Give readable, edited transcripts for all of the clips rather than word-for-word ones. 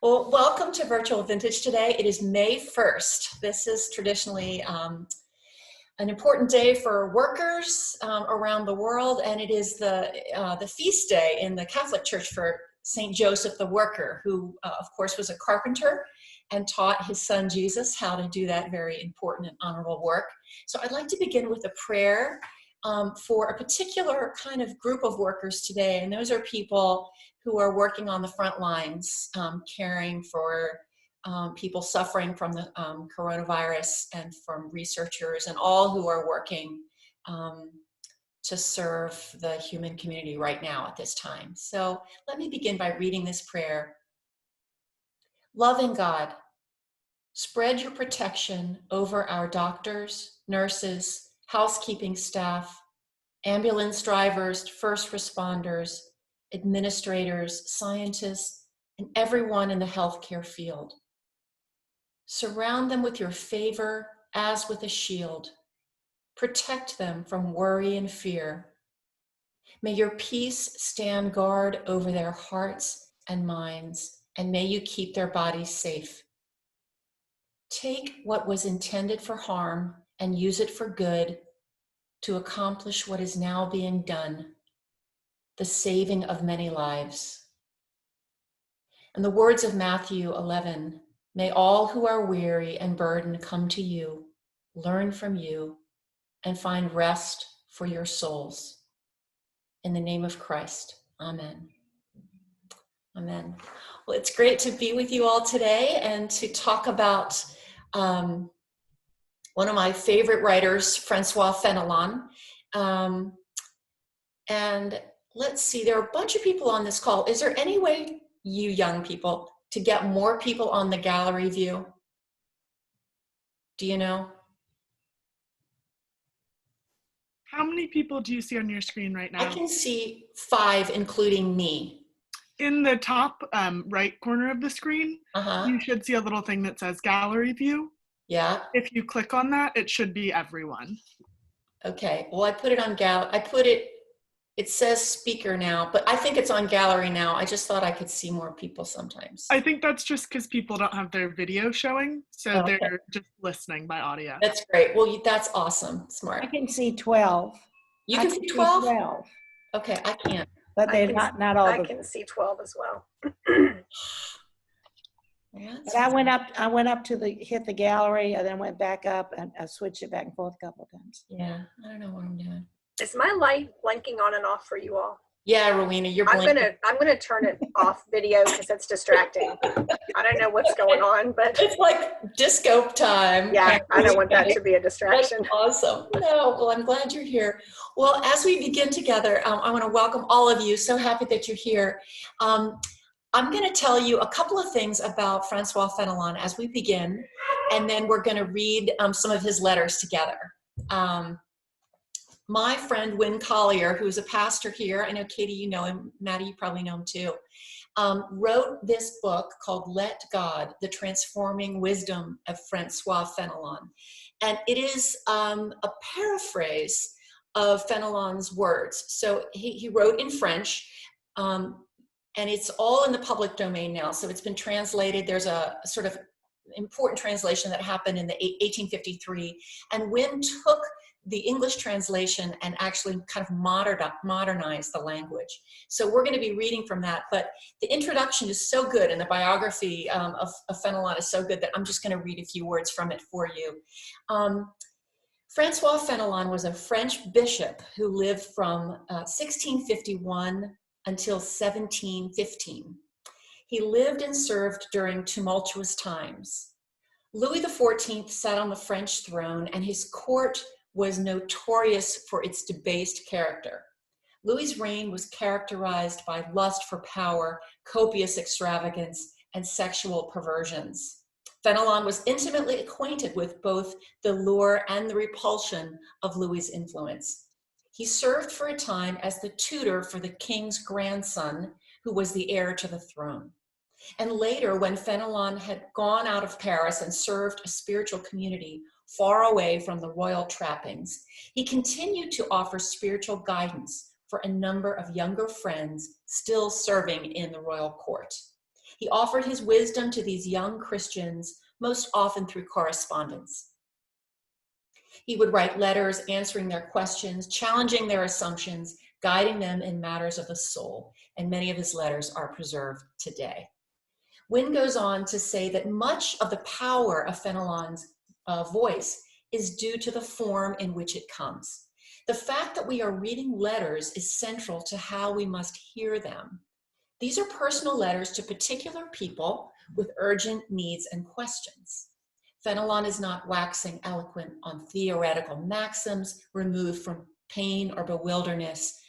Well, welcome to Virtual Vintage today. It is May 1st. This is traditionally an important day for workers around the world, and it is the feast day in the Catholic Church for Saint Joseph the Worker, who, of course, was a carpenter and taught his son Jesus how to do that very important and honorable work. So I'd like to begin with a prayer for a particular kind of group of workers today, and those are people who are working on the front lines, caring for people suffering from the coronavirus and from researchers and all who are working to serve the human community right now at this time. So let me begin by reading this prayer. Loving God, spread your protection over our doctors, nurses, housekeeping staff, ambulance drivers, first responders, administrators, scientists, and everyone in the healthcare field. Surround them with your favor as with a shield. Protect them from worry and fear. May your peace stand guard over their hearts and minds, and may you keep their bodies safe. Take what was intended for harm and use it for good to accomplish what is now being done, the saving of many lives. In the words of Matthew 11, may all who are weary and burdened come to you, learn from you, and find rest for your souls. In the name of Christ, amen. Amen. Well, it's great to be with you all today and to talk about one of my favorite writers, Francois Fenelon. And let's see, there are a bunch of people on this call. Is there any way, you young people, to get more people on the gallery view? Do you know? How many people do you see on your screen right now? I can see 5, including me. In the top right corner of the screen, you should see a little thing that says gallery view. Yeah. If you click on that, it should be everyone. Okay, well, I put it on it says speaker now, but I think it's on gallery now. I just thought I could see more people sometimes. I think that's just because people don't have their video showing, so Okay. They're just listening by audio. That's great. Well, that's awesome. Smart. I can see 12. You can see 12? 12. Okay, I can't. But they're not all. I can see 12 as well. But I went up to hit the gallery and then went back up and I switched it back and forth a couple of times. Yeah, I don't know what I'm doing. Is my light blinking on and off for you all? Yeah, Rowena, you're blinking. I'm gonna turn it off video because it's distracting. I don't know what's going on, but it's like disco time. Yeah, I don't want that to be a distraction. That's awesome. No, well, I'm glad you're here. Well, as we begin together, I want to welcome all of you. So happy that you're here. I'm going to tell you a couple of things about Francois Fenelon as we begin, and then we're going to read some of his letters together. My friend Wynn Collier, who is a pastor here, I know Katie, you know him, Maddie, you probably know him too, wrote this book called Let God, The Transforming Wisdom of Francois Fenelon. And it is a paraphrase of Fenelon's words. So he wrote in French, and it's all in the public domain now. So it's been translated. There's a sort of important translation that happened in 1853. And Wynn took the English translation and actually kind of modernized the language. So we're going to be reading from that. But the introduction is so good, and the biography of Fenelon is so good that I'm just going to read a few words from it for you. Francois Fenelon was a French bishop who lived from 1651 until 1715. He lived and served during tumultuous times. Louis XIV sat on the French throne, and his court was notorious for its debased character. Louis's reign was characterized by lust for power, copious extravagance, and sexual perversions. Fenelon was intimately acquainted with both the lure and the repulsion of Louis's influence. He served for a time as the tutor for the king's grandson, who was the heir to the throne. And later, when Fenelon had gone out of Paris and served a spiritual community far away from the royal trappings, he continued to offer spiritual guidance for a number of younger friends still serving in the royal court. He offered his wisdom to these young Christians, most often through correspondence. He would write letters answering their questions, challenging their assumptions, guiding them in matters of the soul, and many of his letters are preserved today. Wynne goes on to say that much of the power of Fenelon's voice is due to the form in which it comes. The fact that we are reading letters is central to how we must hear them. These are personal letters to particular people with urgent needs and questions. Fenelon is not waxing eloquent on theoretical maxims removed from pain or bewilderness,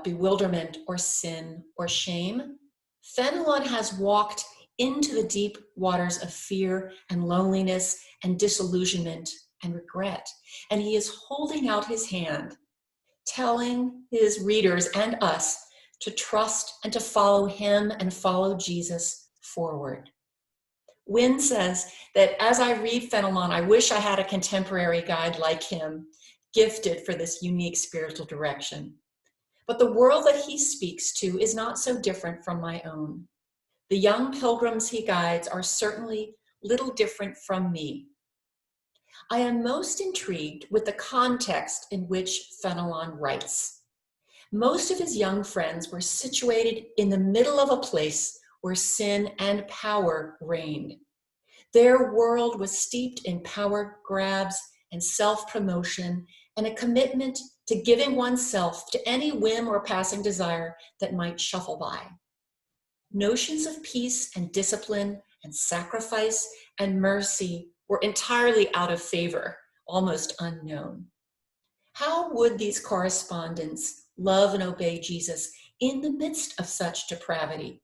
bewilderment or sin or shame. Fenelon has walked into the deep waters of fear and loneliness and disillusionment and regret. And he is holding out his hand, telling his readers and us to trust and to follow him and follow Jesus forward. Wynne says that as I read Fenelon, I wish I had a contemporary guide like him, gifted for this unique spiritual direction. But the world that he speaks to is not so different from my own. The young pilgrims he guides are certainly little different from me. I am most intrigued with the context in which Fenelon writes. Most of his young friends were situated in the middle of a place where sin and power reigned. Their world was steeped in power grabs and self-promotion and a commitment to giving oneself to any whim or passing desire that might shuffle by. Notions of peace and discipline and sacrifice and mercy were entirely out of favor, almost unknown. How would these correspondents love and obey Jesus in the midst of such depravity?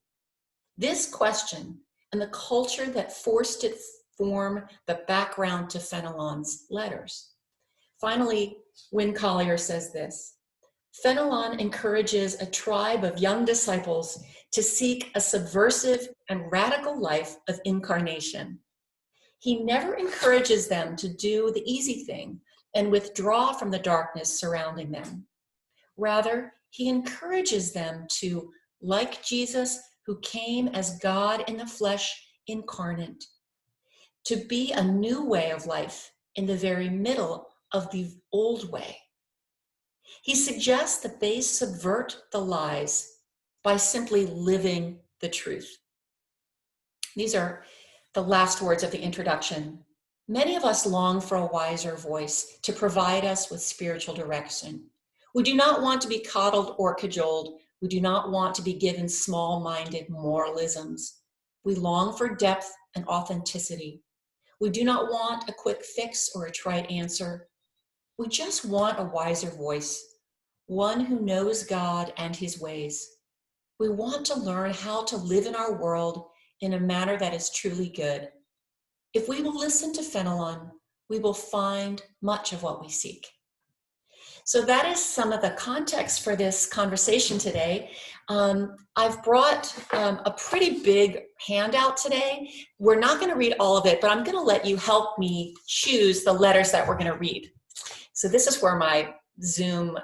This question and the culture that forced it form the background to Fenelon's letters. Finally, Wynne Collier says this: Fenelon encourages a tribe of young disciples to seek a subversive and radical life of incarnation. He never encourages them to do the easy thing and withdraw from the darkness surrounding them. Rather, he encourages them to, like Jesus, who came as God in the flesh incarnate, to be a new way of life in the very middle of the old way. He suggests that they subvert the lies by simply living the truth. These are the last words of the introduction. Many of us long for a wiser voice to provide us with spiritual direction. We do not want to be coddled or cajoled. We do not want to be given small-minded moralisms. We long for depth and authenticity. We do not want a quick fix or a trite answer. We just want a wiser voice, one who knows God and his ways. We want to learn how to live in our world in a manner that is truly good. If we will listen to Fenelon, we will find much of what we seek. So that is some of the context for this conversation today. I've brought a pretty big handout today. We're not going to read all of it, but I'm going to let you help me choose the letters that we're going to read. So this is where my Zoom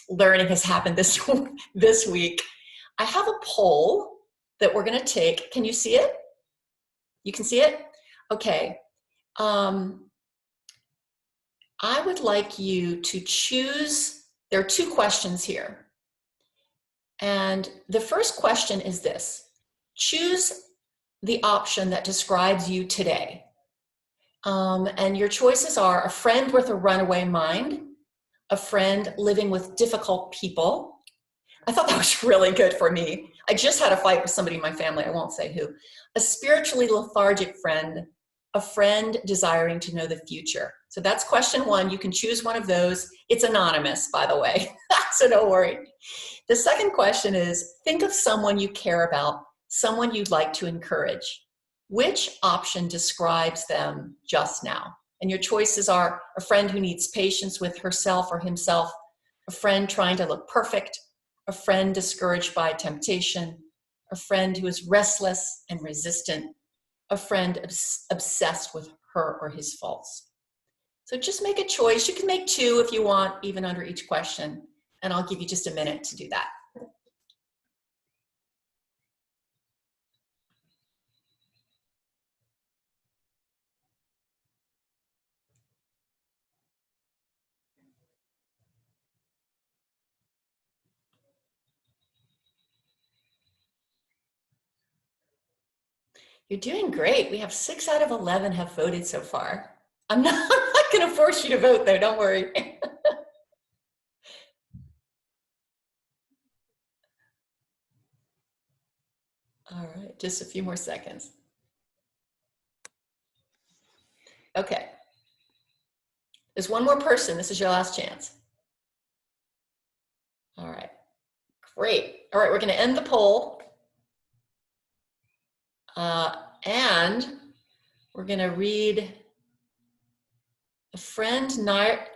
learning has happened this week. I have a poll that we're going to take. Can you see it? You can see it? Okay. I would like you to choose, there are two questions here. And the first question is this: choose the option that describes you today. And your choices are a friend with a runaway mind, a friend living with difficult people. I thought that was really good for me. I just had a fight with somebody in my family, I won't say who. A spiritually lethargic friend, a friend desiring to know the future. So that's question one. You can choose one of those. It's anonymous, by the way, so don't worry. The second question is, think of someone you care about, someone you'd like to encourage. Which option describes them just now? And your choices are a friend who needs patience with herself or himself, a friend trying to look perfect, a friend discouraged by temptation, a friend who is restless and resistant, a friend obsessed with her or his faults. So just make a choice. You can make two if you want, even under each question, and I'll give you just a minute to do that. You're doing great. We have 6 out of 11 have voted so far. I'm not going to force you to vote, though. Don't worry. All right, just a few more seconds. Okay. There's one more person. This is your last chance. All right. Great. All right, we're going to end the poll. And we're going to read A Friend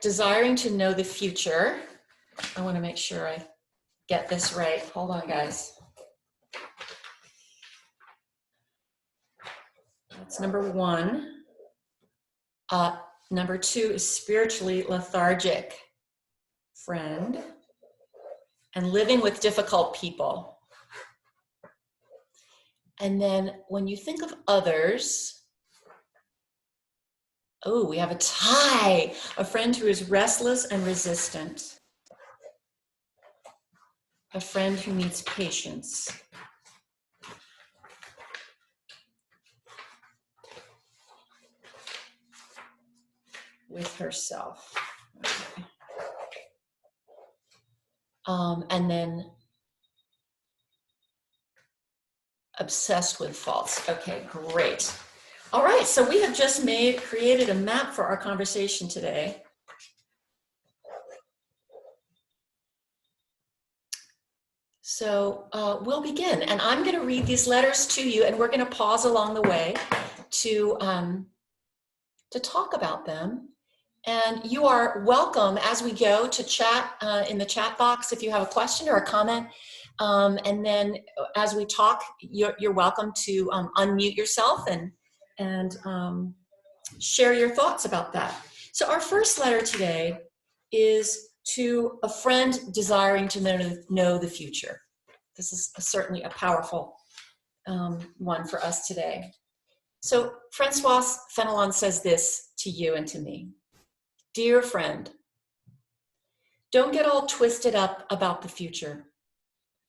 Desiring to Know the Future. I want to make sure I get this right. Hold on, guys. That's number 1. Number 2 is Spiritually Lethargic Friend and Living with Difficult People. And then when you think of others, oh, we have a tie. A friend who is restless and resistant. A friend who needs patience. With herself. Okay. And then obsessed with faults. Okay, great. All right, so we have just created a map for our conversation today. So we'll begin, and I'm going to read these letters to you, and we're going to pause along the way to talk about them. And you are welcome as we go to chat in the chat box if you have a question or a comment. And then as we talk, you're welcome to unmute yourself and share your thoughts about that. So our first letter today is to a friend desiring to know the future. This is certainly a powerful one for us today. So Francois Fenelon says this to you and to me. Dear friend, don't get all twisted up about the future.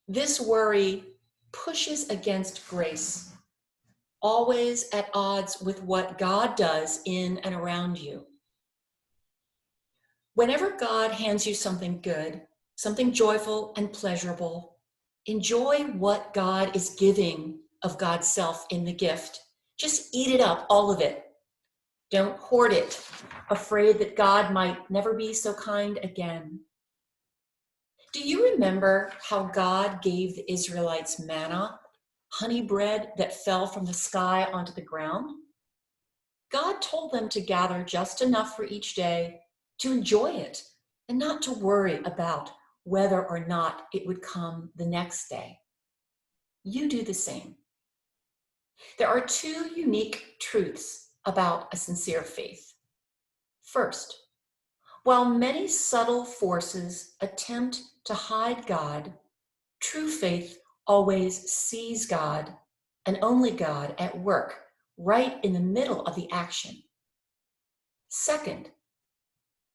This worry pushes against grace, always at odds with what God does in and around you. Whenever God hands you something good, something joyful and pleasurable, enjoy what God is giving of God's self in the gift. Just eat it up, all of it. Don't hoard it, afraid that God might never be so kind again. Do you remember how God gave the Israelites manna, honey bread that fell from the sky onto the ground? God told them to gather just enough for each day, to enjoy it, and not to worry about whether or not it would come the next day. You do the same. There are 2 unique truths about a sincere faith. First, while many subtle forces attempt to hide God, true faith always sees God and only God at work right in the middle of the action. Second,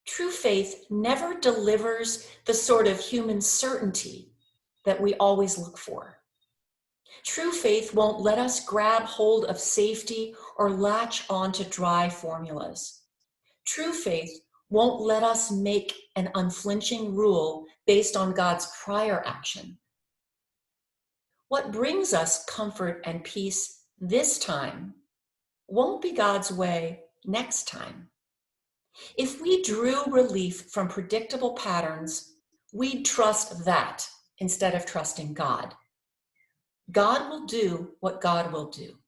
true faith never delivers the sort of human certainty that we always look for. True faith won't let us grab hold of safety or latch on to dry formulas. True faith won't let us make an unflinching rule based on God's prior action. What brings us comfort and peace this time won't be God's way next time. If we drew relief from predictable patterns, we'd trust that instead of trusting God. God will do what God will do.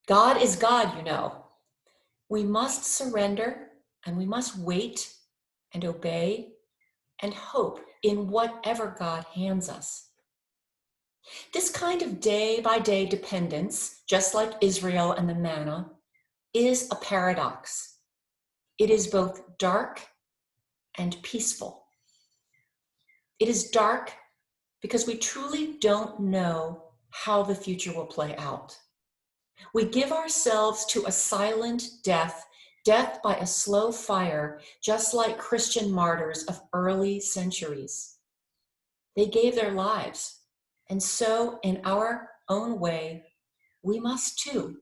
God is God, you know. We must surrender and we must wait and obey and hope in whatever God hands us. This kind of day-by-day dependence, just like Israel and the manna, is a paradox. It is both dark and peaceful. It is dark because we truly don't know how the future will play out. We give ourselves to a silent death by a slow fire, just like Christian martyrs of early centuries. They gave their lives, and so in our own way, we must too.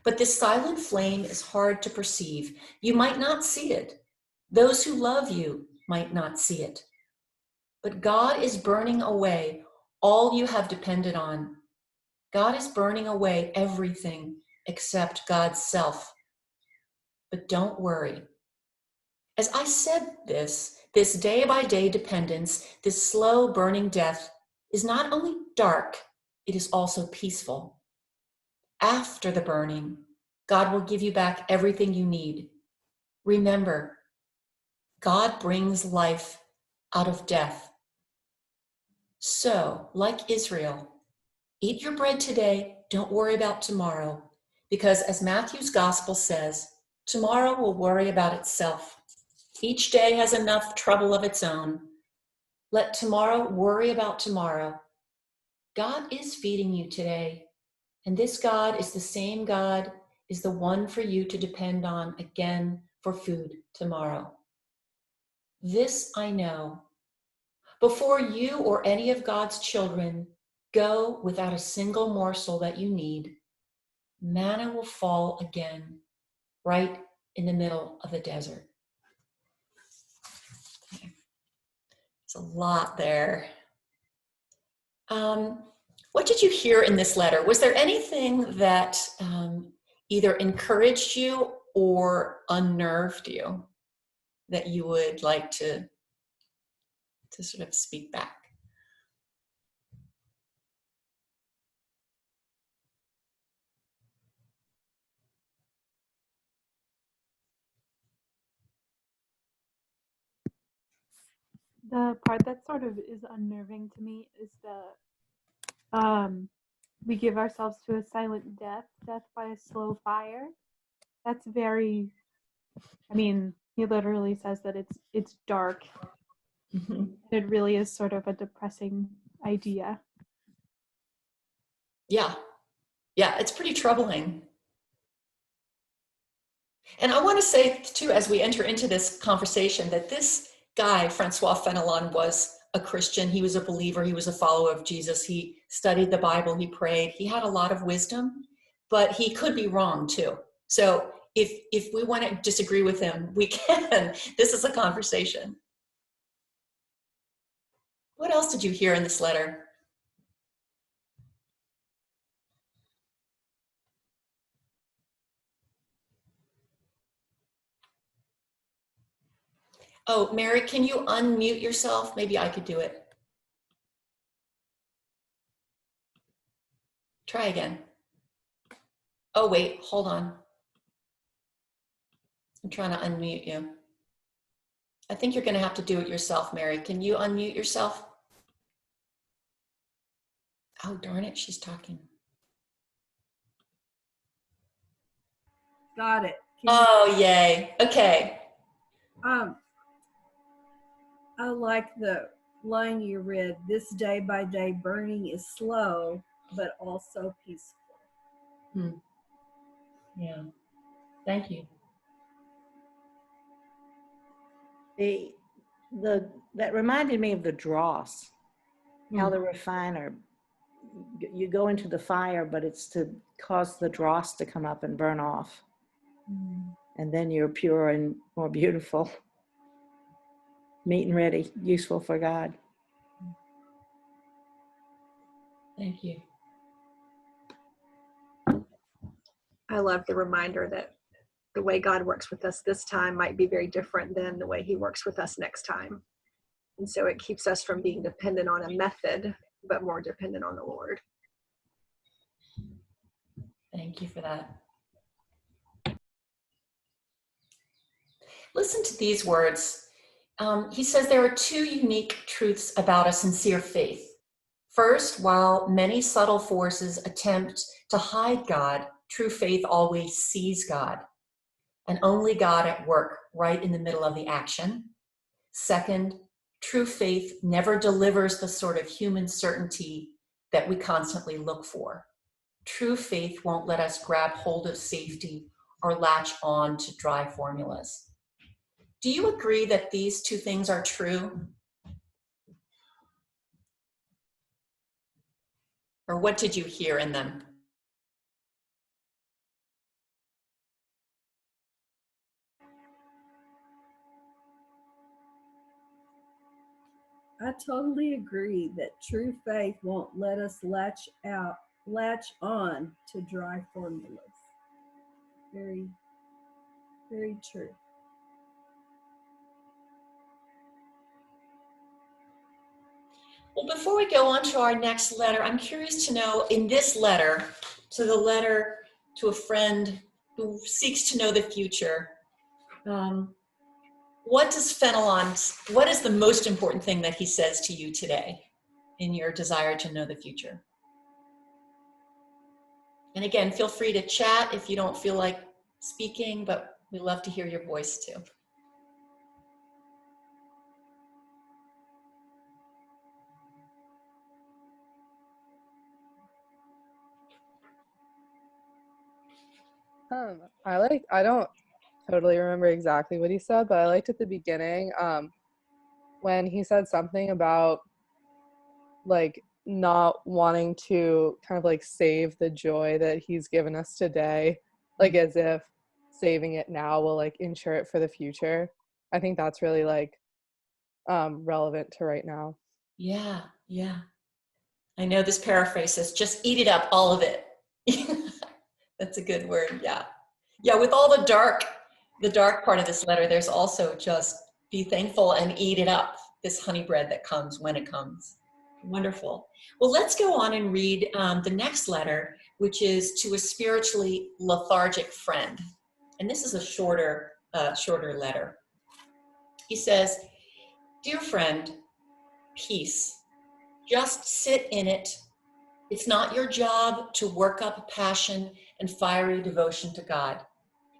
But this silent flame is hard to perceive. You might not see it. Those who love you might not see it. But God is burning away all you have depended on. God is burning away everything except God's self. But don't worry. As I said this day-by-day dependence, this slow burning death is not only dark, it is also peaceful. After the burning, God will give you back everything you need. Remember, God brings life out of death. So, like Israel, eat your bread today, don't worry about tomorrow, because as Matthew's gospel says, tomorrow will worry about itself. Each day has enough trouble of its own. Let tomorrow worry about tomorrow. God is feeding you today, and this God is the same God, is the one for you to depend on again for food tomorrow. This I know. Before you or any of God's children go without a single morsel that you need, manna will fall again, right in the middle of the desert. Okay. It's a lot there. What did you hear in this letter? Was there anything that either encouraged you or unnerved you that you would like to sort of speak back? The part that sort of is unnerving to me is we give ourselves to a silent death by a slow fire. That's very, I mean, he literally says that it's dark. Mm-hmm. It really is sort of a depressing idea. Yeah, it's pretty troubling. And I want to say too, as we enter into this conversation, that this guy, Francois Fenelon, was a Christian. He was a believer. He was a follower of Jesus. He studied the Bible. He prayed. He had a lot of wisdom, but he could be wrong too. So if we want to disagree with him, we can. This is a conversation. What else did you hear in this letter? Oh, Mary, can you unmute yourself? Maybe I could do it. Try again. Oh, wait, hold on. I'm trying to unmute you. I think you're going to have to do it yourself, Mary. Can you unmute yourself? Oh, darn it, she's talking. Got it. Oh, yay. Okay. I like the line you read. This day by day burning is slow, but also peaceful. Yeah. Thank you. That reminded me of the dross, how the refiner, you go into the fire, but it's to cause the dross to come up and burn off. And then you're pure and more beautiful, meet and ready, useful for God. Thank you. I love the reminder that the way God works with us this time might be very different than the way he works with us next time. And so it keeps us from being dependent on a method, but more dependent on the Lord. Thank you for that. Listen to these words. He says there are two unique truths about a sincere faith. First, while many subtle forces attempt to hide God, true faith always sees God, and only God at work right in the middle of the action. Second, true faith never delivers the sort of human certainty that we constantly look for. True faith won't let us grab hold of safety or latch on to dry formulas. Do you agree that these two things are true? Or what did you hear in them? I totally agree that true faith won't let us latch on to dry formulas. Very, very true. Well, before we go on to our next letter, I'm curious to know, in this letter, to the letter to a friend who seeks to know the future, what is the most important thing that he says to you today in your desire to know the future? And again, feel free to chat if you don't feel like speaking, but we love to hear your voice too. I don't totally remember exactly what he said, but I liked at the beginning, when he said something about like not wanting to kind of like save the joy that he's given us today, like as if saving it now will like ensure it for the future. I think that's really like relevant to right now. Yeah, yeah. I know this paraphrase says, just eat it up, all of it. That's a good word, yeah. Yeah, with all the dark part of this letter, there's also just be thankful and eat it up, this honey bread that comes when it comes. Wonderful. Well, let's go on and read the next letter, which is to a spiritually lethargic friend. And this is a shorter letter. He says, dear friend, peace. Just sit in it. It's not your job to work up passion and fiery devotion to God.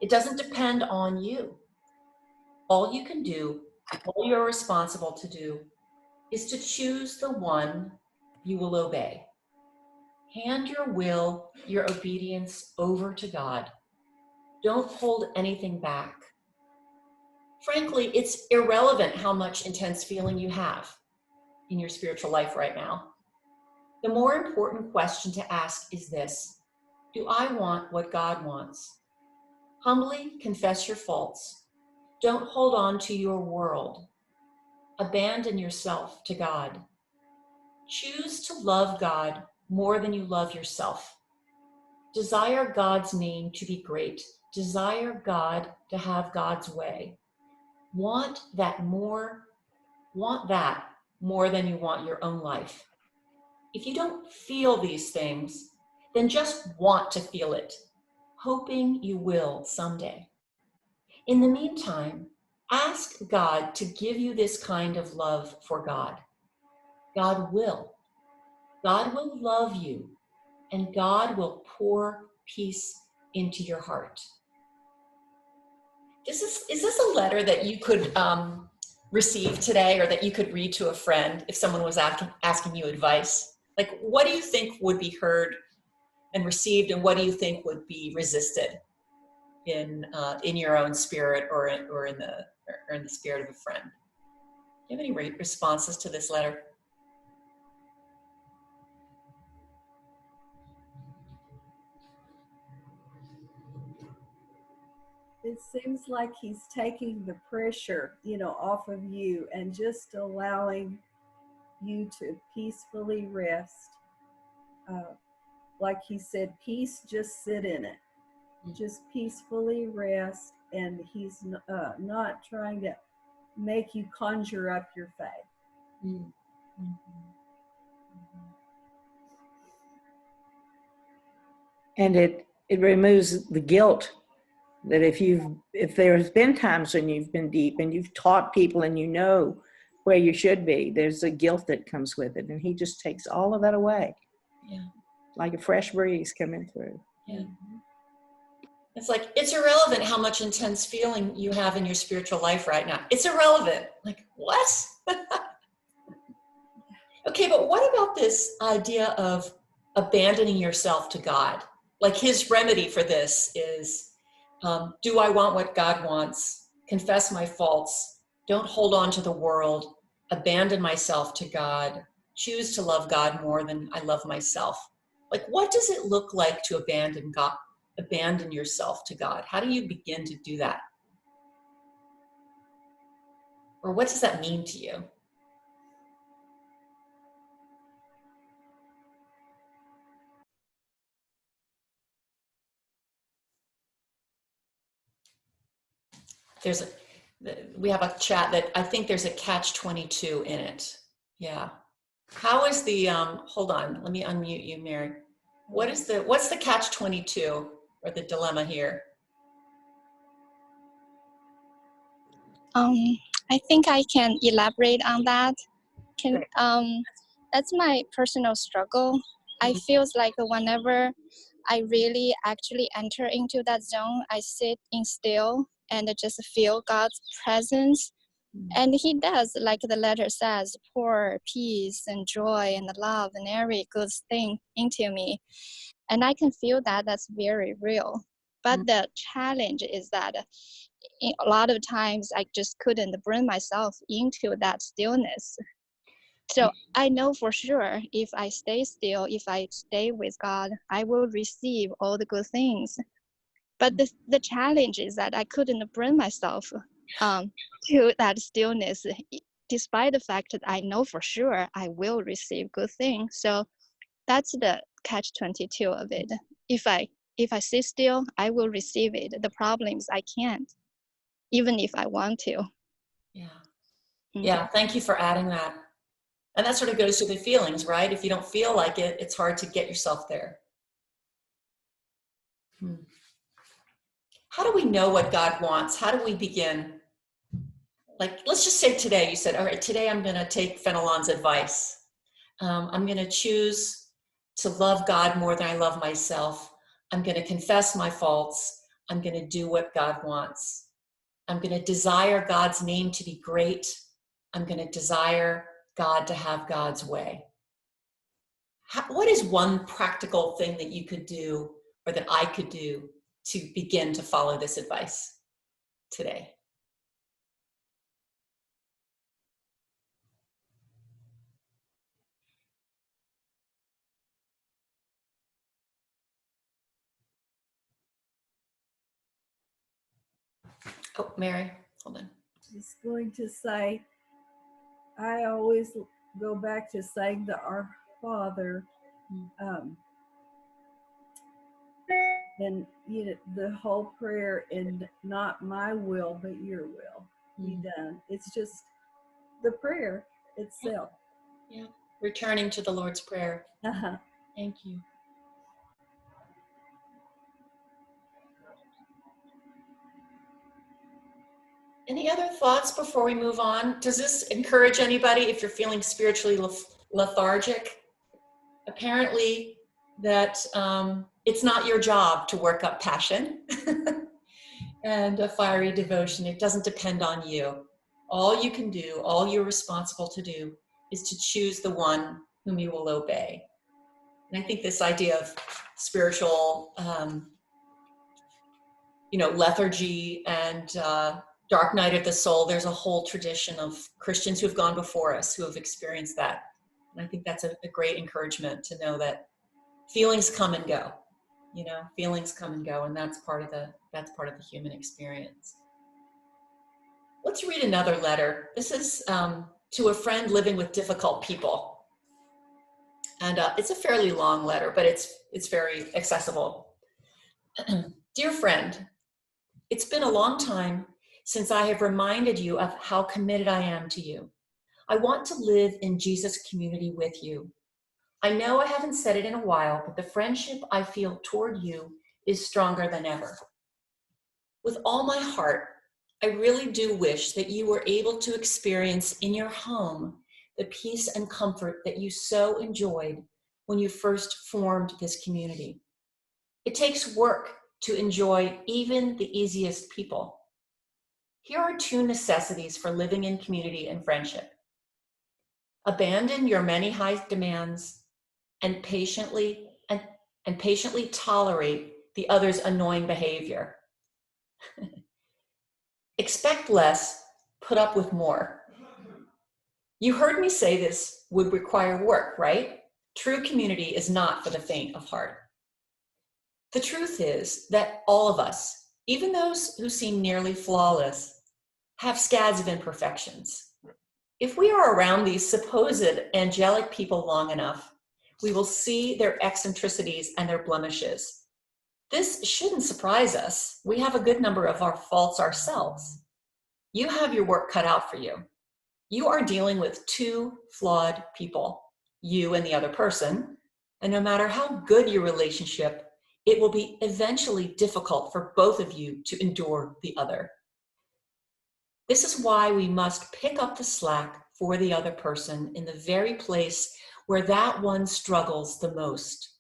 It doesn't depend on you. All you can do, all you're responsible to do, is to choose the one you will obey. Hand your will, your obedience over to God. Don't hold anything back. Frankly, it's irrelevant how much intense feeling you have in your spiritual life right now. The more important question to ask is this: do I want what God wants? Humbly confess your faults. Don't hold on to your world. Abandon yourself to God. Choose to love God more than you love yourself. Desire God's name to be great. Desire God to have God's way. Want that more than you want your own life. If you don't feel these things, then just want to feel it, hoping you will someday. In the meantime, ask God to give you this kind of love for God. God will. God will love you, and God will pour peace into your heart. Is this a letter that you could receive today, or that you could read to a friend if someone was asking you advice? Like, what do you think would be heard and received, and what do you think would be resisted in your own spirit, or in the spirit of a friend? Do you have any responses to this letter? It seems like he's taking the pressure, off of you and just allowing you to peacefully rest. Like he said, peace, just sit in it. Just peacefully rest, and he's not trying to make you conjure up your faith. Mm-hmm. And it removes the guilt that if there's been times when you've been deep and you've taught people and you know where you should be, there's a guilt that comes with it, and he just takes all of that away. Yeah. Like a fresh breeze coming through. Yeah. It's like, it's irrelevant how much intense feeling you have in your spiritual life right now. It's irrelevant. Like, what? Okay, but what about this idea of abandoning yourself to God? Like, his remedy for this is, do I want what God wants? Confess my faults. Don't hold on to the world. Abandon myself to God. Choose to love God more than I love myself. Like, what does it look like to abandon yourself to God? How do you begin to do that? Or what does that mean to you? we have a chat that I think there's a catch-22 in it. Yeah. How is the, hold on, let me unmute you, Mary. What's the catch-22 or the dilemma here? I think I can elaborate on that. That's my personal struggle. I feel like whenever I really actually enter into that zone, I sit in still and just feel God's presence. And he does, like the letter says, pour peace and joy and love and every good thing into me. And I can feel that that's very real. But the challenge is that a lot of times I just couldn't bring myself into that stillness. So I know for sure if I stay still, if I stay with God, I will receive all the good things. But the challenge is that I couldn't bring myself to that stillness, despite the fact that I know for sure I will receive good things. So that's the catch-22 of it. If I sit still, I will receive it. The problem is I can't, even if I want to. Yeah. Yeah, thank you for adding that. And that sort of goes to the feelings, right? If you don't feel like it, it's hard to get yourself there. How do we know what God wants? How do we begin? Like, let's just say today, you said, all right, today I'm going to take Fenelon's advice. I'm going to choose to love God more than I love myself. I'm going to confess my faults. I'm going to do what God wants. I'm going to desire God's name to be great. I'm going to desire God to have God's way. What is one practical thing that you could do or that I could do to begin to follow this advice today? Oh, Mary, hold on. Just going to say, I always go back to saying the Our Father, and the whole prayer, and not my will but your will be done. It's just the prayer itself. Yeah, returning to the Lord's Prayer. Thank you. Any other thoughts before we move on? Does this encourage anybody if you're feeling spiritually lethargic? Apparently that it's not your job to work up passion and a fiery devotion. It doesn't depend on you. All you can do, all you're responsible to do, is to choose the one whom you will obey. And I think this idea of spiritual, lethargy and dark night of the soul, there's a whole tradition of Christians who have gone before us who have experienced that. And I think that's a great encouragement to know that feelings come and go. Feelings come and go, and that's part of the human experience. Let's read another letter. This is to a friend living with difficult people. And it's a fairly long letter, but it's very accessible. Dear friend, it's been a long time since I have reminded you of how committed I am to you. I want to live in Jesus' community with you. I know I haven't said it in a while, but the friendship I feel toward you is stronger than ever. With all my heart, I really do wish that you were able to experience in your home the peace and comfort that you so enjoyed when you first formed this community. It takes work to enjoy even the easiest people. Here are 2 necessities for living in community and friendship. Abandon your many high demands and patiently tolerate the other's annoying behavior. Expect less, put up with more. You heard me say this would require work, right? True community is not for the faint of heart. The truth is that all of us, even those who seem nearly flawless, have scads of imperfections. If we are around these supposed angelic people long enough, we will see their eccentricities and their blemishes. This shouldn't surprise us. We have a good number of our faults ourselves. You have your work cut out for you. You are dealing with two flawed people, you and the other person, and no matter how good your relationship, it will be eventually difficult for both of you to endure the other. This is why we must pick up the slack for the other person in the very place where that one struggles the most,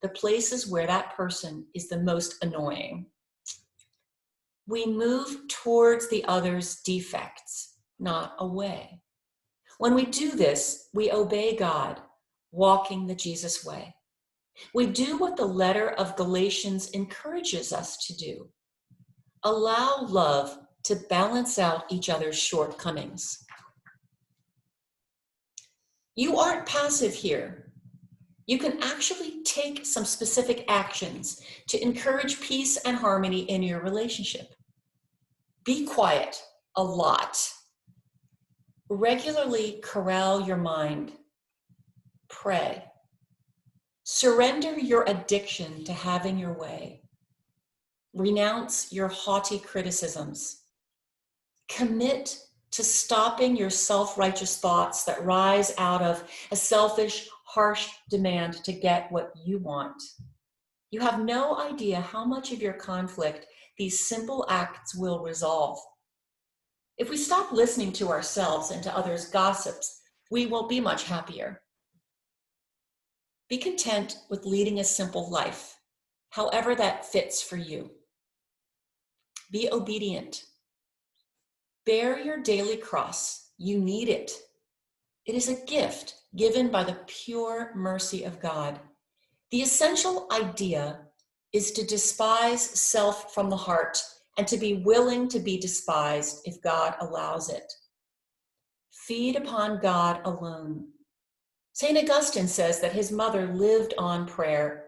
the places where that person is the most annoying. We move towards the other's defects, not away. When we do this, we obey God, walking the Jesus way. We do what the letter of Galatians encourages us to do. Allow love to balance out each other's shortcomings. You aren't passive here. You can actually take some specific actions to encourage peace and harmony in your relationship. Be quiet a lot. Regularly corral your mind. Pray. Surrender your addiction to having your way. Renounce your haughty criticisms. Commit to stopping your self-righteous thoughts that rise out of a selfish, harsh demand to get what you want. You have no idea how much of your conflict these simple acts will resolve. If we stop listening to ourselves and to others' gossips, we will be much happier. Be content with leading a simple life, however that fits for you. Be obedient. Bear your daily cross. You need it. It is a gift given by the pure mercy of God. The essential idea is to despise self from the heart and to be willing to be despised if God allows it. Feed upon God alone. St. Augustine says that his mother lived on prayer.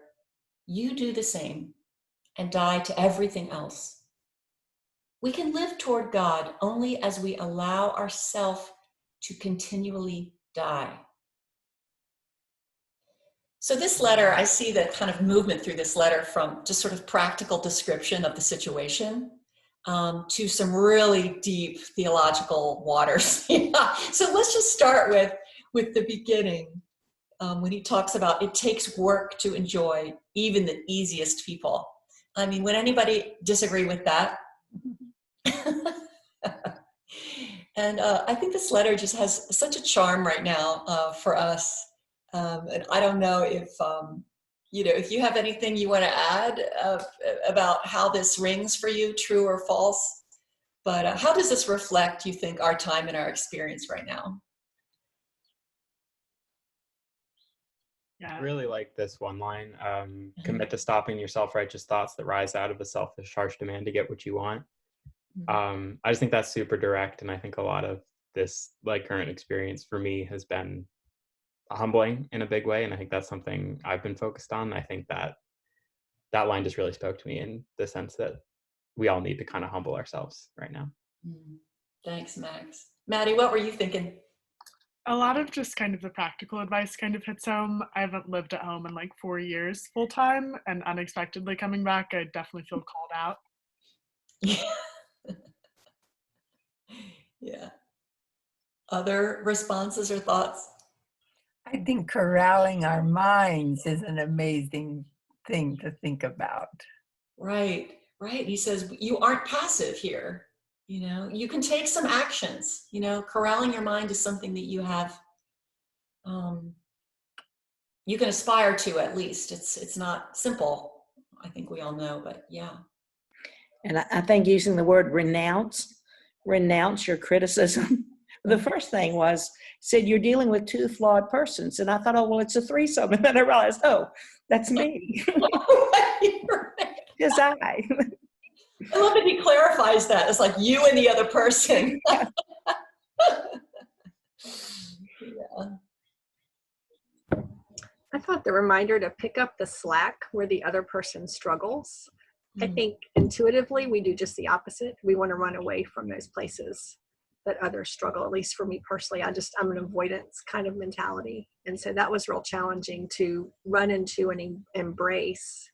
You do the same and die to everything else. We can live toward God only as we allow ourselves to continually die. So this letter, I see the kind of movement through this letter from just sort of practical description of the situation to some really deep theological waters. So let's just start with the beginning when he talks about it takes work to enjoy even the easiest people. I mean, would anybody disagree with that? And I think this letter just has such a charm right now for us. And I don't know if, if you have anything you want to add about how this rings for you, true or false. But how does this reflect, you think, our time and our experience right now? Yeah. I really like this one line, commit to stopping your self-righteous thoughts that rise out of a selfish, harsh demand to get what you want. I just think that's super direct. And I think a lot of this current experience for me has been humbling in a big way. And I think that's something I've been focused on. I think that line just really spoke to me in the sense that we all need to kind of humble ourselves right now. Thanks, Max. Maddie, what were you thinking? A lot of just kind of the practical advice kind of hits home. I haven't lived at home in 4 years full time, and unexpectedly coming back, I definitely feel called out. Yeah. Other responses or thoughts? I think corralling our minds is an amazing thing to think about. Right. He says, you aren't passive here. You can take some actions. Corralling your mind is something that you have, you can aspire to at least. It's not simple. I think we all know, but yeah. And I think using the word renounce your criticism. The first thing was, said you're dealing with two flawed persons. And I thought, oh, well, it's a threesome. And then I realized, oh, that's me. Because I love that he clarifies that. It's like you and the other person. Yeah. I thought the reminder to pick up the slack where the other person struggles. I think intuitively we do just the opposite. We want to run away from those places that others struggle. At least for me personally, I'm an avoidance kind of mentality. And so that was real challenging to run into and embrace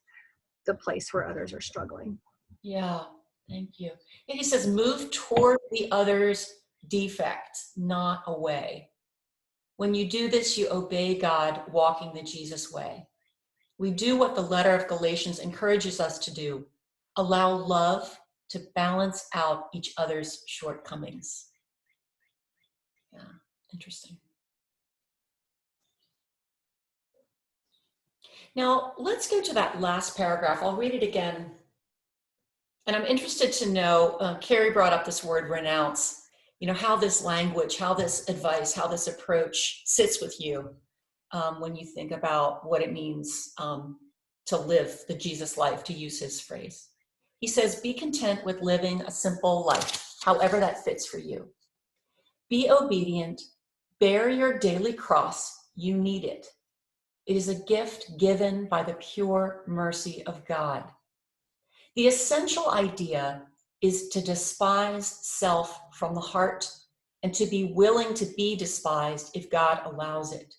the place where others are struggling. Yeah, Thank you. And he says, move toward the other's defect, not away. When you do this, you obey God, walking the Jesus way. We do what the letter of Galatians encourages us to do, allow love to balance out each other's shortcomings. Yeah, interesting. Now, let's go to that last paragraph. I'll read it again. And I'm interested to know, Carrie brought up this word renounce, how this language, how this advice, how this approach sits with you when you think about what it means to live the Jesus life, to use his phrase. He says, be content with living a simple life, however that fits for you. Be obedient, bear your daily cross, you need it. It is a gift given by the pure mercy of God. The essential idea is to despise self from the heart and to be willing to be despised if God allows it.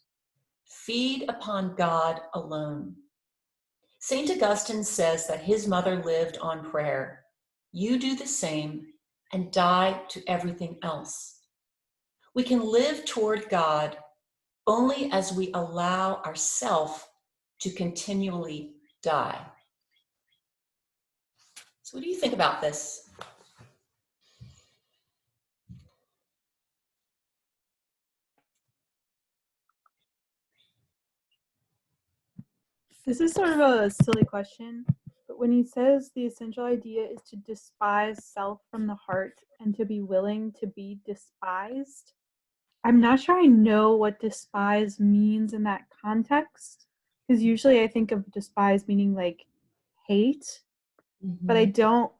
Feed upon God alone. St. Augustine says that his mother lived on prayer. You do the same and die to everything else. We can live toward God only as we allow ourselves to continually die. So what do you think about this? This is sort of a silly question, but when he says the essential idea is to despise self from the heart and to be willing to be despised, I'm not sure I know what despise means in that context, because usually I think of despise meaning like hate, but I don't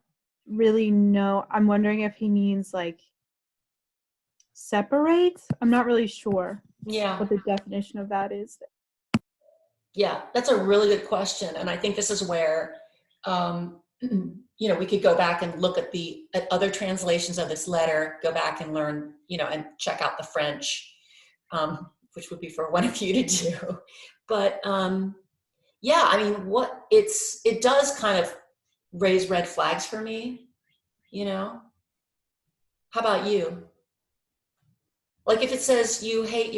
really know. I'm wondering if he means like separate. I'm not really sure what the definition of that is. Yeah, that's a really good question. And I think this is where, we could go back and look at other translations of this letter, go back and learn, and check out the French, which would be for one of you to do. But yeah, I mean, it does kind of raise red flags for me, How about you? Like if it says you hate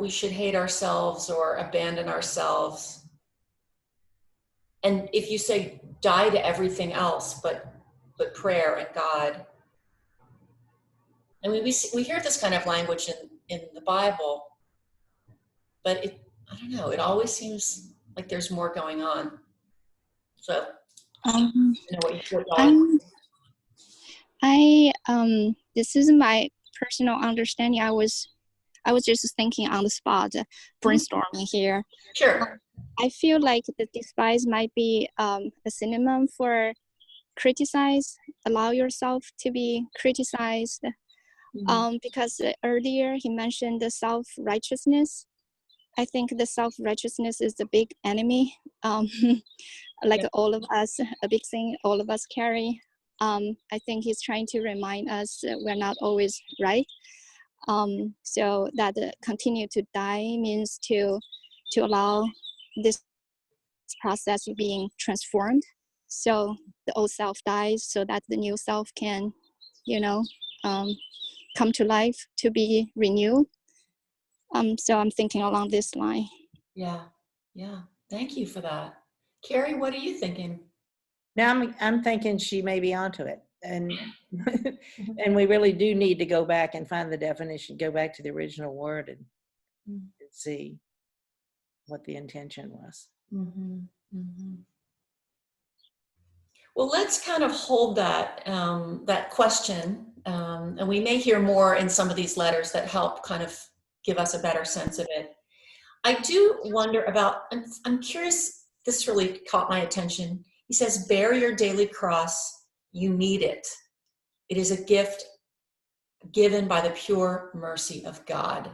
we should hate ourselves or abandon ourselves. And if you say die to everything else, but prayer and God. I mean, we hear this kind of language in the Bible, but I don't know, it always seems like there's more going on. So, this is my personal understanding. I was just thinking on the spot, brainstorming here. Sure. I feel like the despise might be a synonym for criticize, allow yourself to be criticized. Because earlier he mentioned the self-righteousness. I think the self-righteousness is the big enemy, all of us, a big thing all of us carry. I think he's trying to remind us that we're not always right. So that continue to die means to allow this process of being transformed. So the old self dies so that the new self can, come to life, to be renewed. So I'm thinking along this line. Yeah. Thank you for that. Carrie, what are you thinking? Now I'm thinking she may be onto it. And and we really do need to go back and find the definition, go back to the original word and see what the intention was. Well, let's kind of hold that question, and we may hear more in some of these letters that help kind of give us a better sense of it. I do wonder about, I'm curious, this really caught my attention. He says, bear your daily cross, you need it. It is a gift given by the pure mercy of God.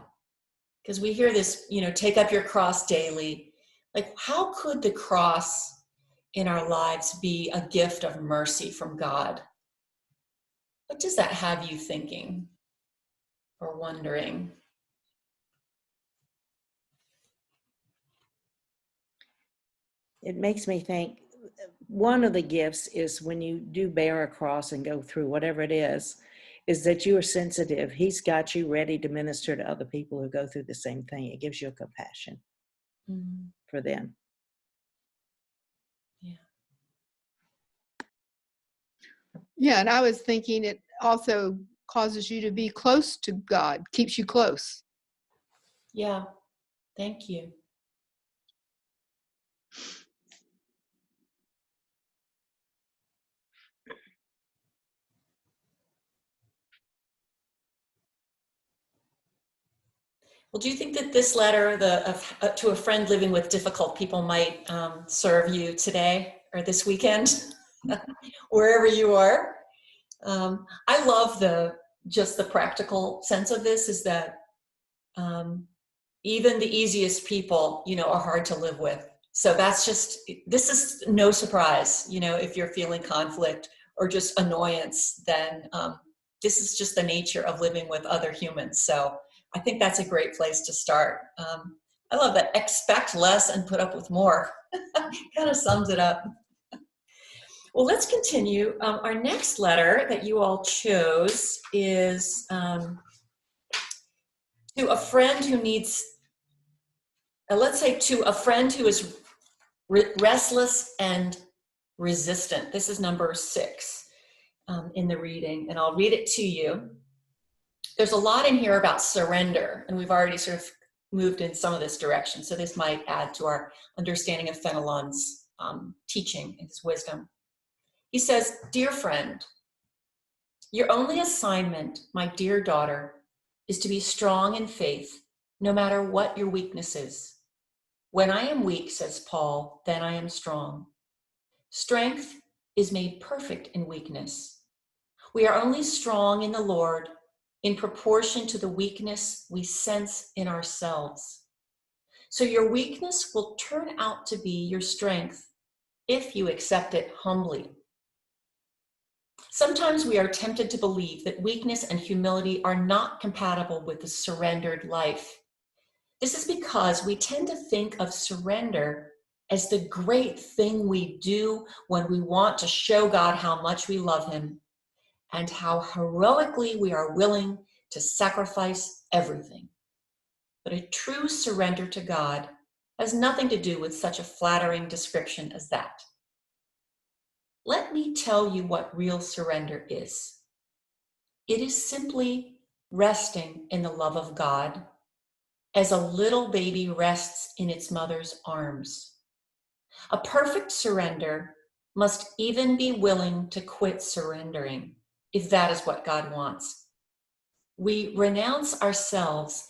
Because we hear this, take up your cross daily. Like, how could the cross in our lives be a gift of mercy from God? What does that have you thinking or wondering? It makes me think one of the gifts is when you do bear a cross and go through whatever it is that you are sensitive. He's got you ready to minister to other people who go through the same thing. It gives you a compassion for them. Yeah. Yeah, and I was thinking it also causes you to be close to God, keeps you close. Yeah. Thank you. Well, do you think that this letter, to a friend living with difficult people, might serve you today or this weekend, wherever you are? I love just the practical sense of this, is that even the easiest people, are hard to live with. So this is no surprise, if you're feeling conflict or just annoyance, then this is just the nature of living with other humans. So I think that's a great place to start. I love that. Expect less and put up with more. Kind of sums it up. Well, let's continue. Our next letter that you all chose is to a friend who needs, let's say to a friend who is restless and resistant. This is number 6 in the reading, and I'll read it to you. There's a lot in here about surrender, and we've already sort of moved in some of this direction, so this might add to our understanding of Fenelon's teaching and his wisdom. He says, "Dear friend, your only assignment, my dear daughter, is to be strong in faith, no matter what your weakness is. When I am weak, says Paul, then I am strong. Strength is made perfect in weakness. We are only strong in the Lord in proportion to the weakness we sense in ourselves. So your weakness will turn out to be your strength if you accept it humbly. Sometimes we are tempted to believe that weakness and humility are not compatible with the surrendered life. This is because we tend to think of surrender as the great thing we do when we want to show God how much we love him and how heroically we are willing to sacrifice everything. But a true surrender to God has nothing to do with such a flattering description as that. Let me tell you what real surrender is. It is simply resting in the love of God as a little baby rests in its mother's arms. A perfect surrender must even be willing to quit surrendering, if that is what God wants. We renounce ourselves,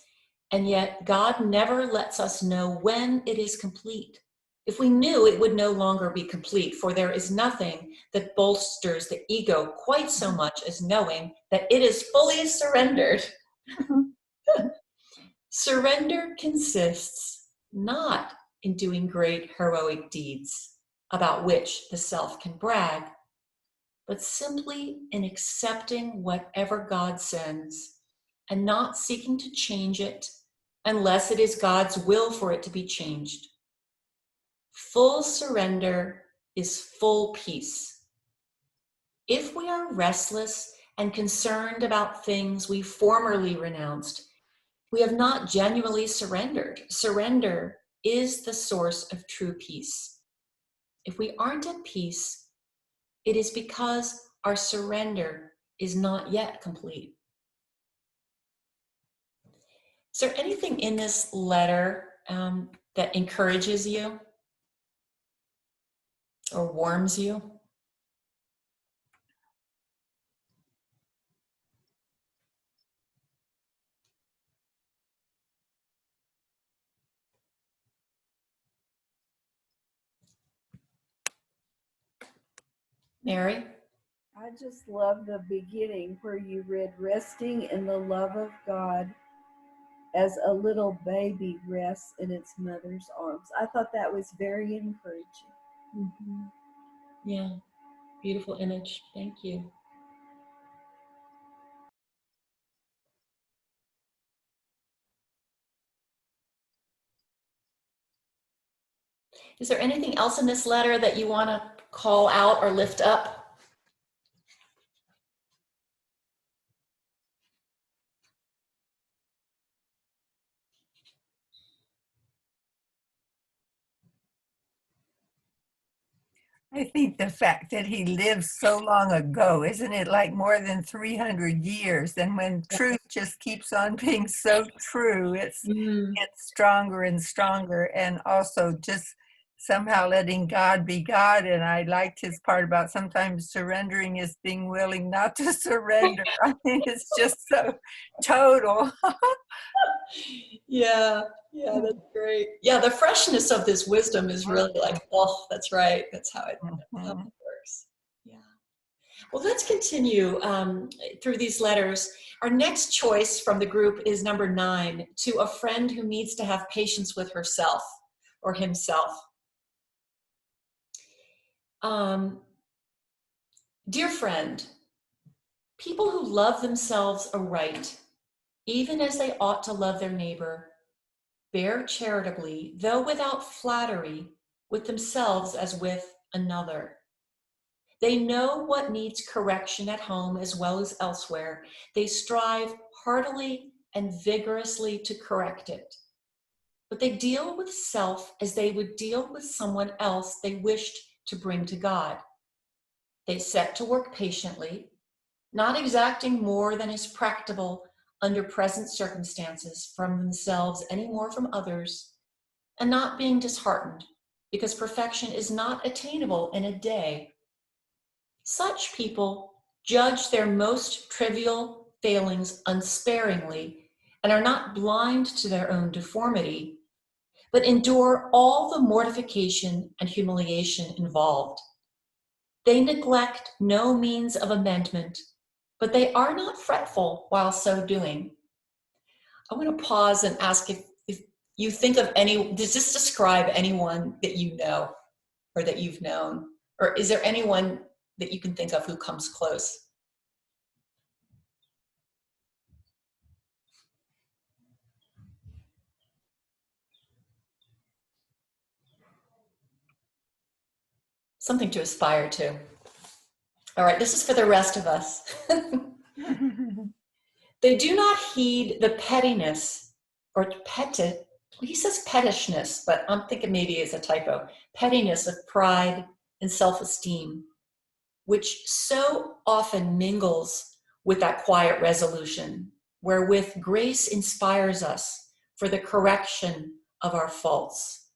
and yet God never lets us know when it is complete. If we knew, it would no longer be complete, for there is nothing that bolsters the ego quite so much as knowing that it is fully surrendered. Surrender consists not in doing great heroic deeds about which the self can brag, but simply in accepting whatever God sends and not seeking to change it unless it is God's will for it to be changed. Full surrender is full peace. If we are restless and concerned about things we formerly renounced, we have not genuinely surrendered. Surrender is the source of true peace. If we aren't at peace, it is because our surrender is not yet complete. Is there anything in this letter that encourages you or warms you? Mary? I just love the beginning where you read, resting in the love of God as a little baby rests in its mother's arms. I thought that was very encouraging. Mm-hmm. Yeah, beautiful image. Thank you. Is there anything else in this letter that you want to call out or lift up? I think the fact that he lived so long ago, isn't it like more than 300 years? And when truth just keeps on being so true, it's stronger and stronger. And also just somehow letting God be God. And I liked his part about sometimes surrendering is being willing not to surrender. I mean, it's just so total. Yeah, that's great. Yeah, the freshness of this wisdom is really like, oh, that's right. That's how it works. Yeah. Well, let's continue through these letters. Our next choice from the group is number 9, to a friend who needs to have patience with herself or himself. Dear friend, people who love themselves aright, even as they ought to love their neighbor, bear charitably, though without flattery, with themselves as with another. They know what needs correction at home as well as elsewhere. They strive heartily and vigorously to correct it. But they deal with self as they would deal with someone else they wished to bring to God. They set to work patiently, not exacting more than is practicable under present circumstances from themselves any more from others, and not being disheartened because perfection is not attainable in a day. Such people judge their most trivial failings unsparingly and are not blind to their own deformity, but endure all the mortification and humiliation involved. They neglect no means of amendment, but they are not fretful while so doing. I want to pause and ask if you think of any, does this describe anyone that you know or that you've known? Or is there anyone that you can think of who comes close? Something to aspire to. All right, this is for the rest of us. They do not heed the pettiness or he says pettishness, but I'm thinking maybe it's a typo. Pettiness of pride and self-esteem, which so often mingles with that quiet resolution, wherewith grace inspires us for the correction of our faults.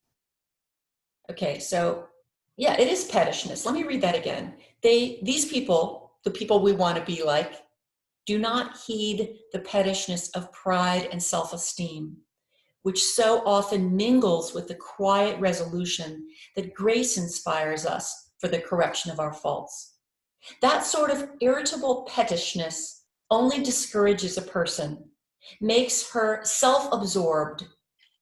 Okay, so yeah, it is pettishness. Let me read that again. These people, the people we want to be like, do not heed the pettishness of pride and self-esteem, which so often mingles with the quiet resolution that grace inspires us for the correction of our faults. That sort of irritable pettishness only discourages a person, makes her self-absorbed,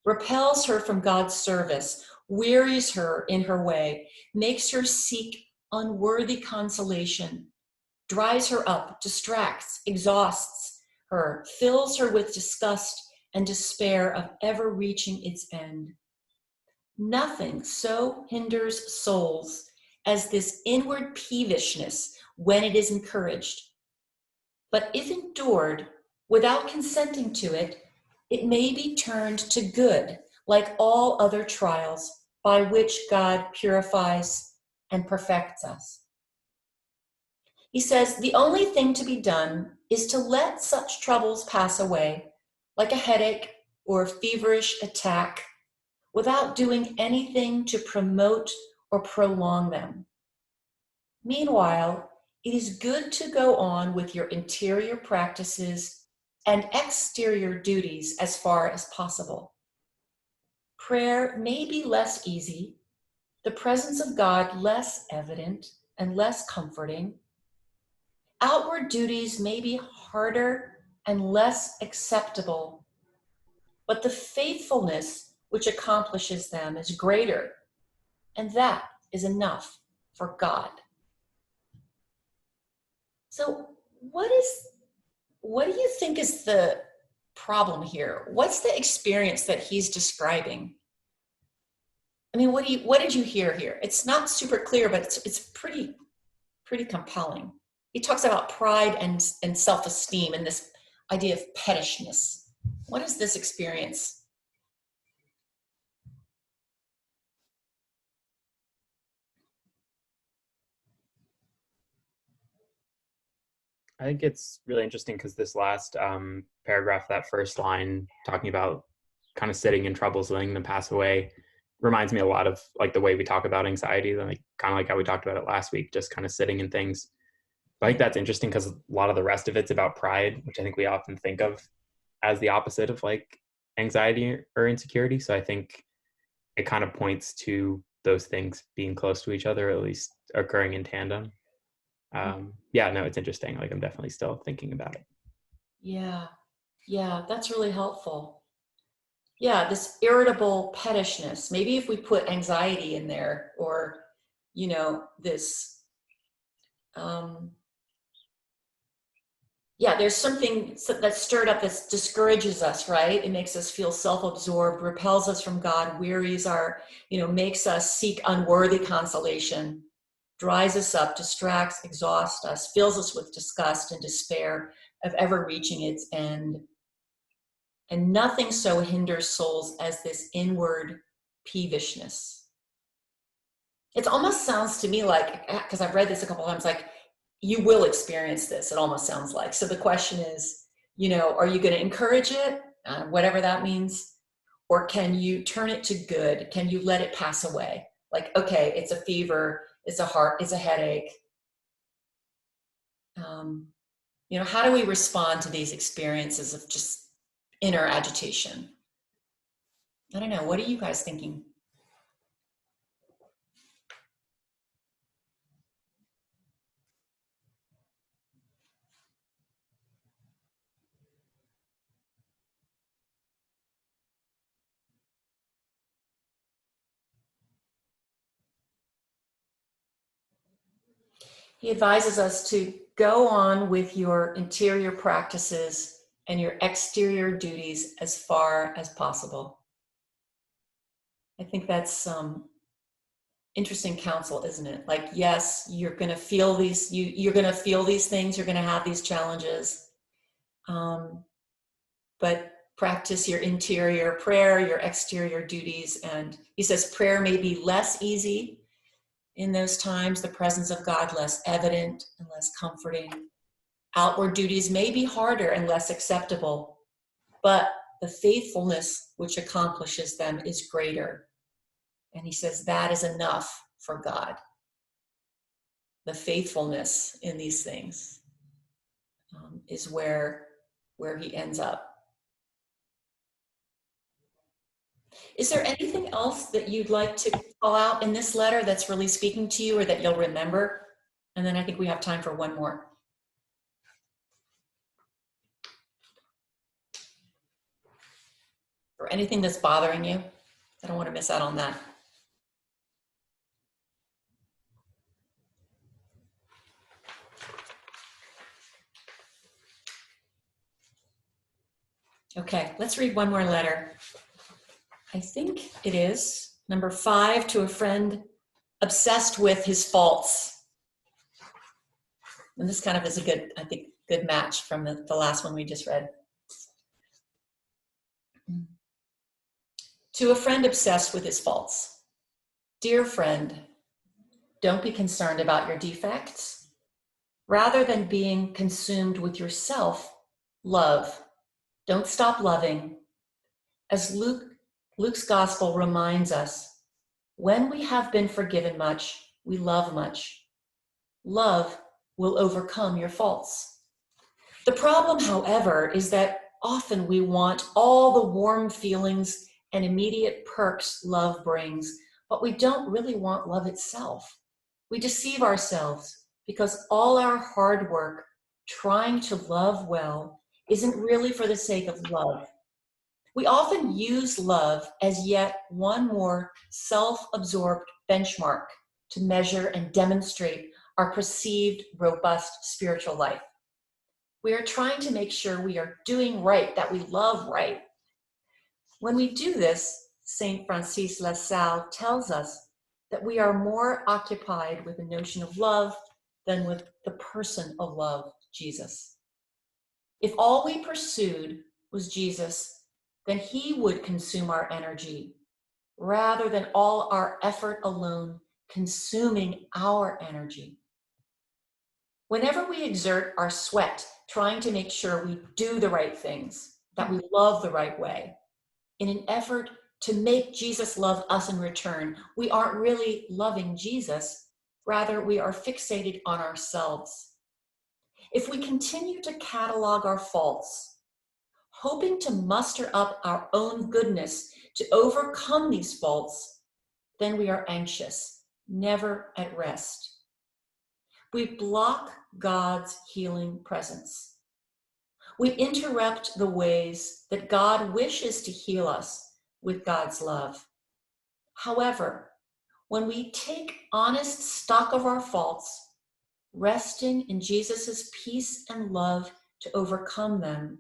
repels her from God's service, wearies her in her way, makes her seek unworthy consolation, dries her up, distracts, exhausts her, fills her with disgust and despair of ever reaching its end. Nothing so hinders souls as this inward peevishness when it is encouraged. But if endured without consenting to it, it may be turned to good, like all other trials by which God purifies and perfects us. He says, the only thing to be done is to let such troubles pass away, like a headache or a feverish attack, without doing anything to promote or prolong them. Meanwhile, it is good to go on with your interior practices and exterior duties as far as possible. Prayer may be less easy, the presence of God less evident and less comforting. Outward duties may be harder and less acceptable, but the faithfulness which accomplishes them is greater, and that is enough for God. So what do you think is the problem here? What's the experience that he's describing? I mean, what did you hear here? It's not super clear, but it's pretty compelling. He talks about pride and self-esteem and this idea of pettishness. What is this experience? I think it's really interesting because this last paragraph, that first line, talking about kind of sitting in troubles, letting them pass away, reminds me a lot of like the way we talk about anxiety, like kind of like how we talked about it last week, just kind of sitting in things. But I think that's interesting because a lot of the rest of it's about pride, which I think we often think of as the opposite of like anxiety or insecurity. So I think it kind of points to those things being close to each other, or at least occurring in tandem. Yeah, no, it's interesting. Like I'm definitely still thinking about it. Yeah, that's really helpful. Yeah, this irritable pettishness. Maybe if we put anxiety in there, or, you know, this, yeah, there's something that's stirred up that discourages us, right? It makes us feel self-absorbed, repels us from God, wearies our, makes us seek unworthy consolation, dries us up, distracts, exhausts us, fills us with disgust and despair of ever reaching its end. And nothing so hinders souls as this inward peevishness. It almost sounds to me like, because I've read this a couple of times, like you will experience this, it almost sounds like. So the question is, are you going to encourage it, whatever that means? Or can you turn it to good? Can you let it pass away? Like, okay, it's a fever, it's a headache. How do we respond to these experiences of just inner agitation? I don't know. What are you guys thinking? He advises us to go on with your interior practices and your exterior duties as far as possible. I think that's interesting counsel, isn't it? Like, yes, you're going to feel these, you're going to feel these things, you're going to have these challenges, but practice your interior prayer, your exterior duties. And he says prayer may be less easy in those times, the presence of God less evident and less comforting. Outward duties may be harder and less acceptable, but the faithfulness which accomplishes them is greater. And he says that is enough for God. The faithfulness in these things is where he ends up. Is there anything else that you'd like to call out in this letter that's really speaking to you or that you'll remember? And then I think we have time for one more. Or anything that's bothering you? I don't want to miss out on that. Okay, let's read one more letter. I think it is number 5, to a friend obsessed with his faults. And this kind of is a good match from the last one we just read. To a friend obsessed with his faults. Dear friend, don't be concerned about your defects. Rather than being consumed with yourself, love. Don't stop loving. As Luke's gospel reminds us, when we have been forgiven much, we love much. Love will overcome your faults. The problem, however, is that often we want all the warm feelings and immediate perks love brings, but we don't really want love itself. We deceive ourselves because all our hard work trying to love well isn't really for the sake of love. We often use love as yet one more self-absorbed benchmark to measure and demonstrate our perceived robust spiritual life. We are trying to make sure we are doing right, that we love right. When we do this, Saint Francis de Sales tells us that we are more occupied with the notion of love than with the person of love, Jesus. If all we pursued was Jesus, then he would consume our energy rather than all our effort alone consuming our energy. Whenever we exert our sweat trying to make sure we do the right things, that we love the right way, in an effort to make Jesus love us in return, we aren't really loving Jesus. Rather, we are fixated on ourselves. If we continue to catalog our faults, hoping to muster up our own goodness to overcome these faults, then we are anxious, never at rest. We block God's healing presence. We interrupt the ways that God wishes to heal us with God's love. However, when we take honest stock of our faults, resting in Jesus' peace and love to overcome them,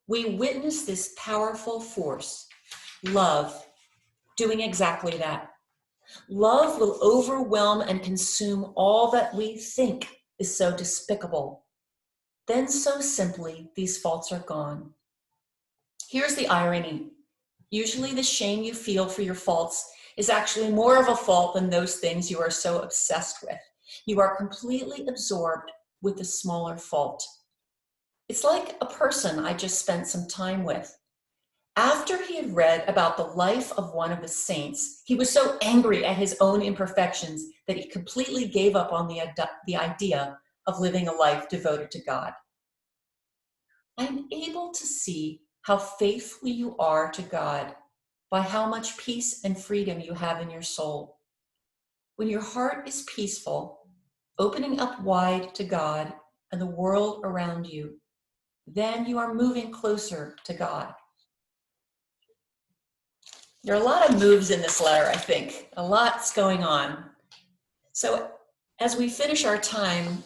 we witness this powerful force, love, doing exactly that. Love will overwhelm and consume all that we think is so despicable. Then so simply, these faults are gone. Here's the irony. Usually the shame you feel for your faults is actually more of a fault than those things you are so obsessed with. You are completely absorbed with the smaller fault. It's like a person I just spent some time with. After he had read about the life of one of the saints, he was so angry at his own imperfections that he completely gave up on the idea of living a life devoted to God. I'm able to see how faithful you are to God by how much peace and freedom you have in your soul. When your heart is peaceful, opening up wide to God and the world around you, then you are moving closer to God. There are a lot of moves in this letter, I think. A lot's going on. So as we finish our time,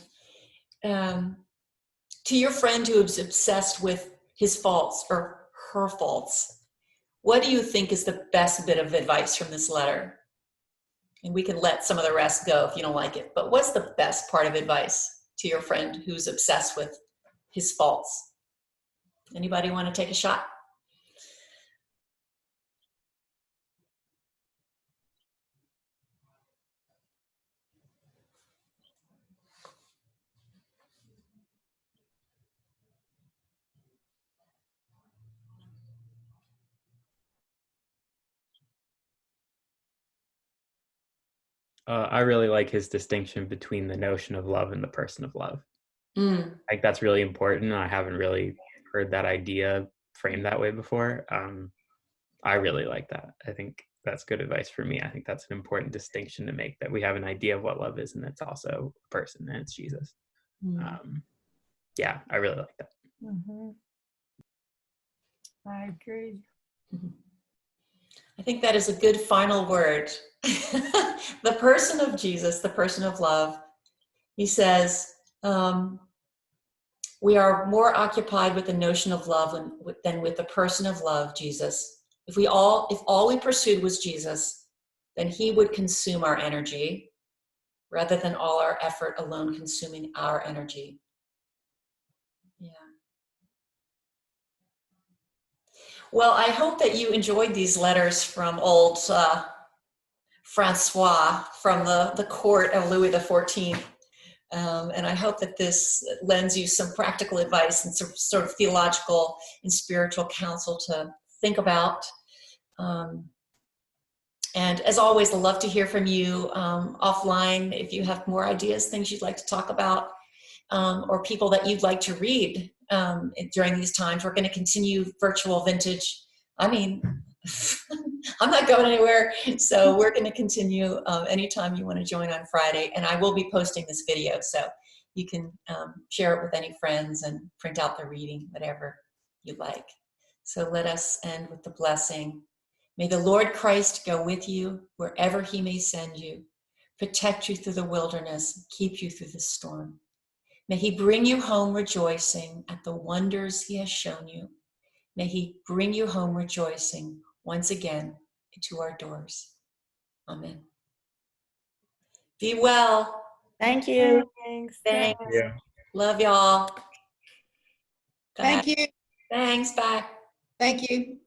to your friend who is obsessed with his faults or her faults, what do you think is the best bit of advice from this letter? And we can let some of the rest go if you don't like it. But what's the best part of advice to your friend who's obsessed with his faults? Anybody want to take a shot? I really like his distinction between the notion of love and the person of love. Mm. I think that's really important. I haven't really heard that idea framed that way before. I really like that. I think that's good advice for me. I think that's an important distinction to make, that we have an idea of what love is, and it's also a person, and it's Jesus. Yeah, I really like that. Mm-hmm. I agree. I think that is a good final word. The person of Jesus, the person of love, he says, we are more occupied with the notion of love than with the person of love, Jesus. If all we pursued was Jesus, then he would consume our energy rather than all our effort alone consuming our energy. Yeah. Well, I hope that you enjoyed these letters from old Francois from the court of Louis XIV. And I hope that this lends you some practical advice and some sort of theological and spiritual counsel to think about. And as always, I'd love to hear from you offline if you have more ideas, things you'd like to talk about, or people that you'd like to read during these times. We're going to continue virtual vintage. I mean, I'm not going anywhere, so we're going to continue anytime you want to join on Friday. And I will be posting this video, so you can share it with any friends and print out the reading, whatever you like. So let us end with the blessing. May the Lord Christ go with you wherever he may send you, protect you through the wilderness, keep you through the storm. May he bring you home rejoicing at the wonders he has shown you. May he bring you home rejoicing once again into our doors. Amen. Be well. Thank you. Thanks. Thanks. Yeah. Love y'all. Thank Bye. you. Thanks. Bye. Thank you.